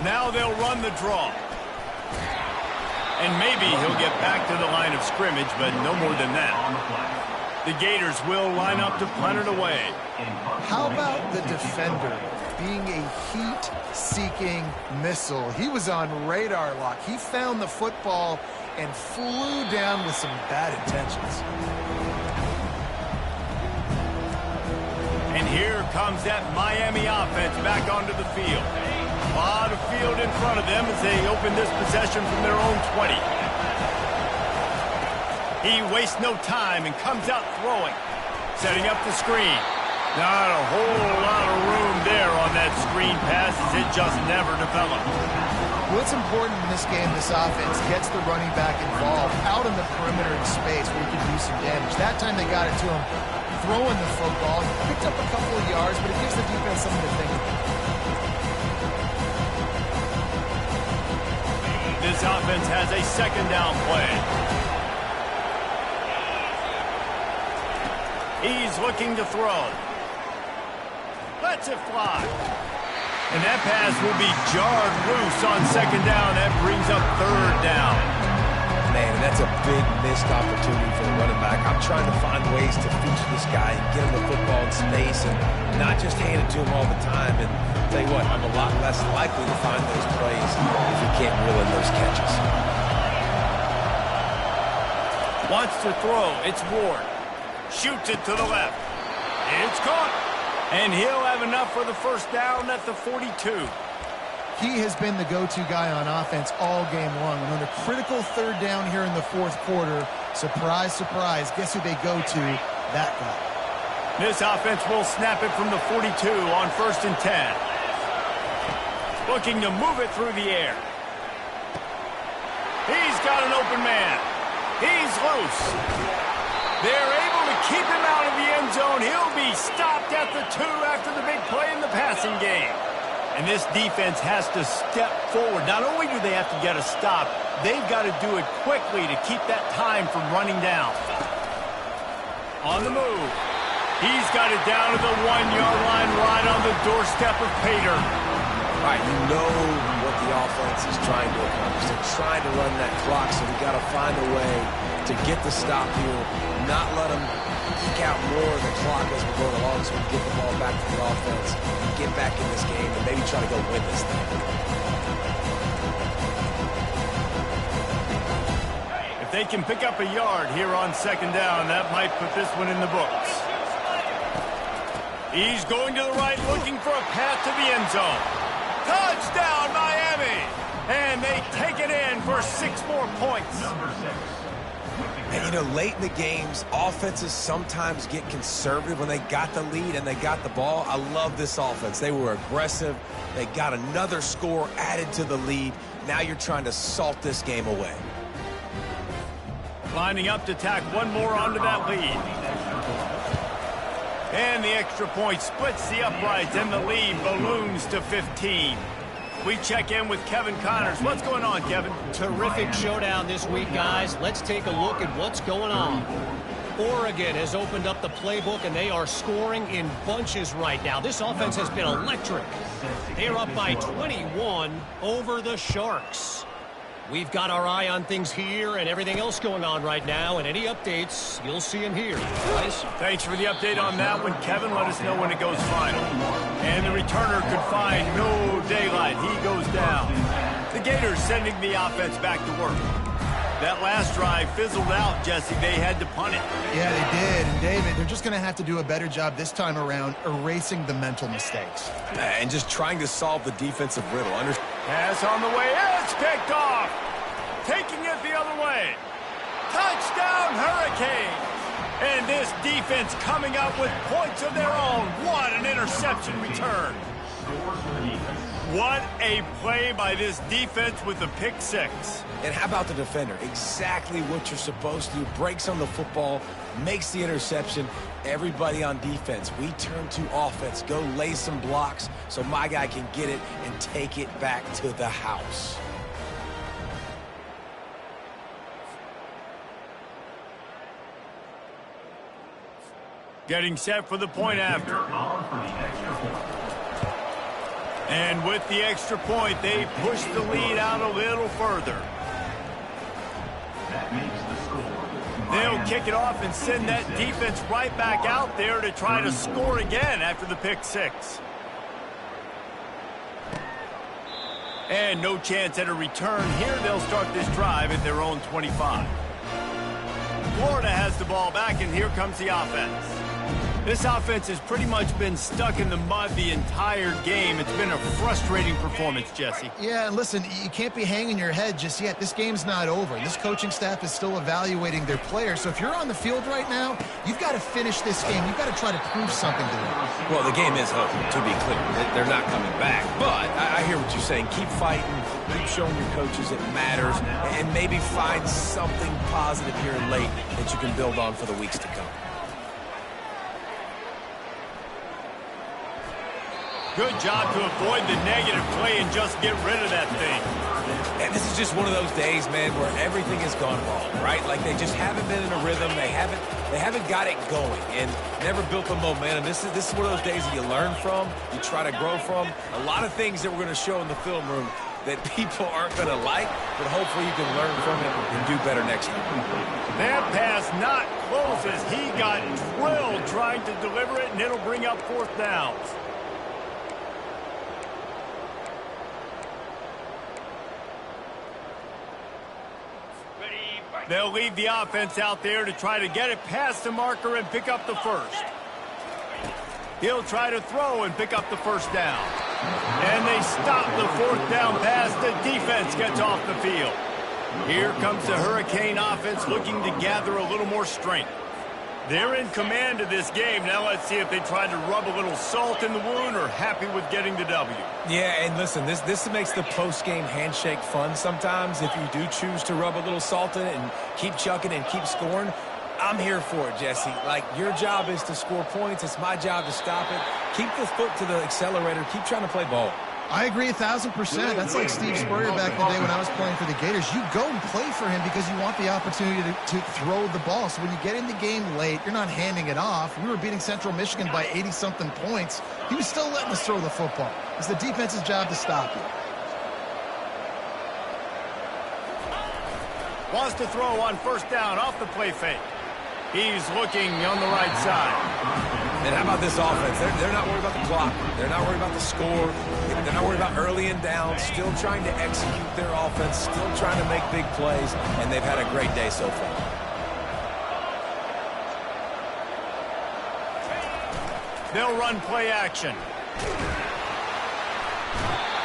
Now they'll run the draw. And maybe he'll get back to the line of scrimmage, but no more than that. The Gators will line up to punt it away. How about the defender being a heat-seeking missile? He was on radar lock. He found the football and flew down with some bad intentions. And here comes that Miami offense back onto the field. A lot of field in front of them as they open this possession from their own 20. He wastes no time and comes out throwing. Setting up the screen. Not a whole lot of room there on that screen pass as it just never developed. What's important in this game, this offense gets the running back involved out in the perimeter in space where he can do some damage. That time they got it to him throwing the football. He picked up a couple of yards, but it gives the defense something to think about. This offense has a second down play. He's looking to throw. Lets it fly. And that pass will be jarred loose on second down. That brings up third down. Man, and that's a big missed opportunity for the running back. I'm trying to find ways to feature this guy and get him the football in space and not just hand it to him all the time. And tell you what, I'm a lot less likely to find those plays if he can't reel in those catches. Wants to throw. It's Ward. Shoots it to the left. It's caught. And he'll have enough for the first down at the 42. He has been the go-to guy on offense all game long. And on a critical third down here in the fourth quarter, surprise, surprise, guess who they go to? That guy. This offense will snap it from the 42 on first and 10. Looking to move it through the air. He's got an open man. He's loose. They're able to keep him out of the end zone. He'll be stopped at the 2 after the big play in the passing game. And this defense has to step forward. Not only do they have to get a stop, they've got to do it quickly to keep that time from running down. On the move. He's got it down to the 1-yard line right on the doorstep of Pater. All right, you know what the offense is trying to accomplish. They're trying to run that clock, so we've got to find a way to get the stop here, not let them eke out more of the clock as we go along so we can get the ball back to the offense and get back in this game and maybe try to go win this thing. If they can pick up a yard here on second down, that might put this one in the books. He's going to the right, looking for a path to the end zone. Touchdown, Miami! And they take it in for 6 more points. Number 6. And, you know, late in the games, offenses sometimes get conservative when they got the lead and they got the ball. I love this offense. They were aggressive. They got another score added to the lead. Now you're trying to salt this game away. Lining up to tack one more onto that lead. And the extra point splits the uprights, and the lead balloons to 15. We check in with Kevin Connors. What's going on, Kevin? Terrific showdown this week, guys. Let's take a look at what's going on. Oregon has opened up the playbook, and they are scoring in bunches right now. This offense has been electric. They're up by 21 over the Sharks. We've got our eye on things here and everything else going on right now, and any updates, you'll see them here. Guys? Thanks for the update on that one, Kevin. Let us know when it goes final. And the returner could find no daylight. He goes down. The Gators sending the offense back to work. That last drive fizzled out, Jesse. They had to punt it. Yeah, they did. And, David, they're just going to have to do a better job this time around erasing the mental mistakes. And just trying to solve the defensive riddle. Pass on the way. It's picked off. Taking it the other way. Touchdown, Hurricanes. And this defense coming up with points of their own. What an interception return. What a play by this defense with the pick six. And how about the defender? Exactly what you're supposed to do. Breaks on the football, makes the interception. Everybody on defense, we turn to offense. Go lay some blocks so my guy can get it and take it back to the house. Getting set for the point after. And with the extra point, they push the lead out a little further. They'll kick it off and send that defense right back out there to try to score again after the pick six. And no chance at a return here. They'll start this drive at their own 25. Florida has the ball back, and here comes the offense. This offense has pretty much been stuck in the mud the entire game. It's been a frustrating performance, Jesse. Yeah, and listen, you can't be hanging your head just yet. This game's not over. This coaching staff is still evaluating their players. So if you're on the field right now, you've got to finish this game. You've got to try to prove something to them. Well, the game is over, to be clear. They're not coming back. But I hear what you're saying. Keep fighting. Keep showing your coaches it matters. And maybe find something positive here late that you can build on for the weeks to come. Good job to avoid the negative play and just get rid of that thing. And this is just one of those days, man, where everything has gone wrong, right? Like they just haven't been in a rhythm. They haven't got it going and never built the momentum. This is one of those days that you learn from, you try to grow from. A lot of things that we're going to show in the film room that people aren't going to like, but hopefully you can learn from it and do better next time. That pass not close as he got drilled trying to deliver it, and it'll bring up fourth downs. They'll leave the offense out there to try to get it past the marker and pick up the first. He'll try to throw and pick up the first down. And they stop the fourth down pass. The defense gets off the field. Here comes the Hurricane offense looking to gather a little more strength. They're in command of this game. Now let's see if they try to rub a little salt in the wound or happy with getting the W. Yeah, and listen, this makes the post-game handshake fun sometimes. If you do choose to rub a little salt in it and keep chucking and keep scoring, I'm here for it, Jesse. Like, your job is to score points. It's my job to stop it. Keep the foot to the accelerator. Keep trying to play ball. I agree 1,000%. That's like Steve Spurrier back in the day when I was playing for the Gators. You go and play for him because you want the opportunity to throw the ball. So when you get in the game late, you're not handing it off. We were beating Central Michigan by 80-something points. He was still letting us throw the football. It's the defense's job to stop you. Wants to throw on first down off the play fake. He's looking on the right side. And how about this offense? They're not worried about the clock. They're not worried about the score. They're not worried about early and down. Still trying to execute their offense. Still trying to make big plays. And they've had a great day so far. They'll run play action.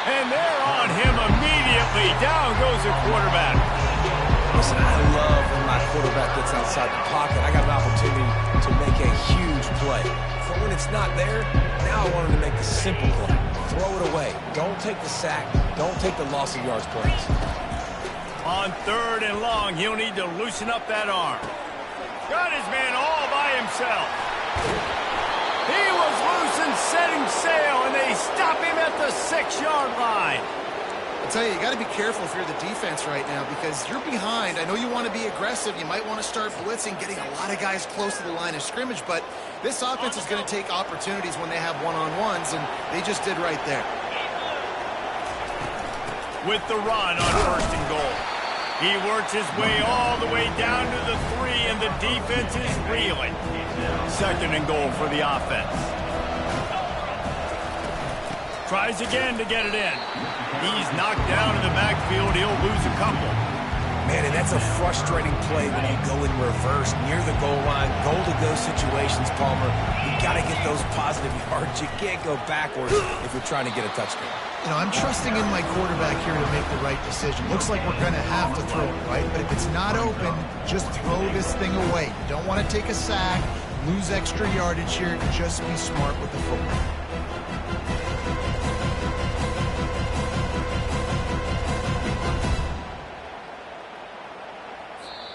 And they're on him immediately. Down goes the quarterback. Listen, I love when my my quarterback gets outside the pocket, I got an opportunity to make a huge play. So when it's not there, now I want him to make the simple play. Throw it away. Don't take the sack. Don't take the loss of yards plays. On 3rd and long, he'll need to loosen up that arm. Got his man all by himself. He was loose and setting sail, and they stop him at the 6-yard line. I tell you, you got to be careful if you're the defense right now because you're behind. I know you want to be aggressive. You might want to start blitzing, getting a lot of guys close to the line of scrimmage, but this offense is going to take opportunities when they have one-on-ones, and they just did right there. With the run on 1st and goal. He works his way all the way down to the 3, and the defense is reeling. 2nd and goal for the offense. Tries again to get it in. He's knocked down in the backfield. He'll lose a couple. Man, and that's a frustrating play when you go in reverse near the goal line, goal-to-go situations, Palmer. You got to get those positive yards. You can't go backwards if you're trying to get a touchdown. You know, I'm trusting in my quarterback here to make the right decision. Looks like we're going to have to throw it, right? But if it's not open, just throw this thing away. You don't want to take a sack, lose extra yardage here. Just be smart with the football.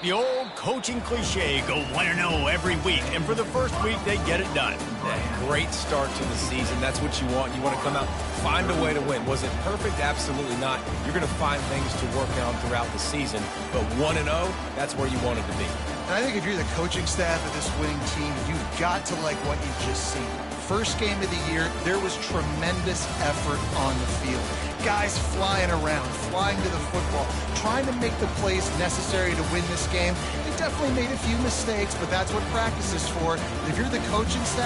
The old coaching cliche, go 1-0 every week, and for the first week, they get it done. Yeah, great start to the season. That's what you want. You want to come out, find a way to win. Was it perfect? Absolutely not. You're going to find things to work on throughout the season, but 1-0, that's where you want it to be. And I think if you're the coaching staff of this winning team, you've got to like what you've just seen. First game of the year, there was tremendous effort on the field. Guys flying around, flying to the football, trying to make the plays necessary to win this game. They definitely made a few mistakes, but that's what practice is for. If you're the coaching staff,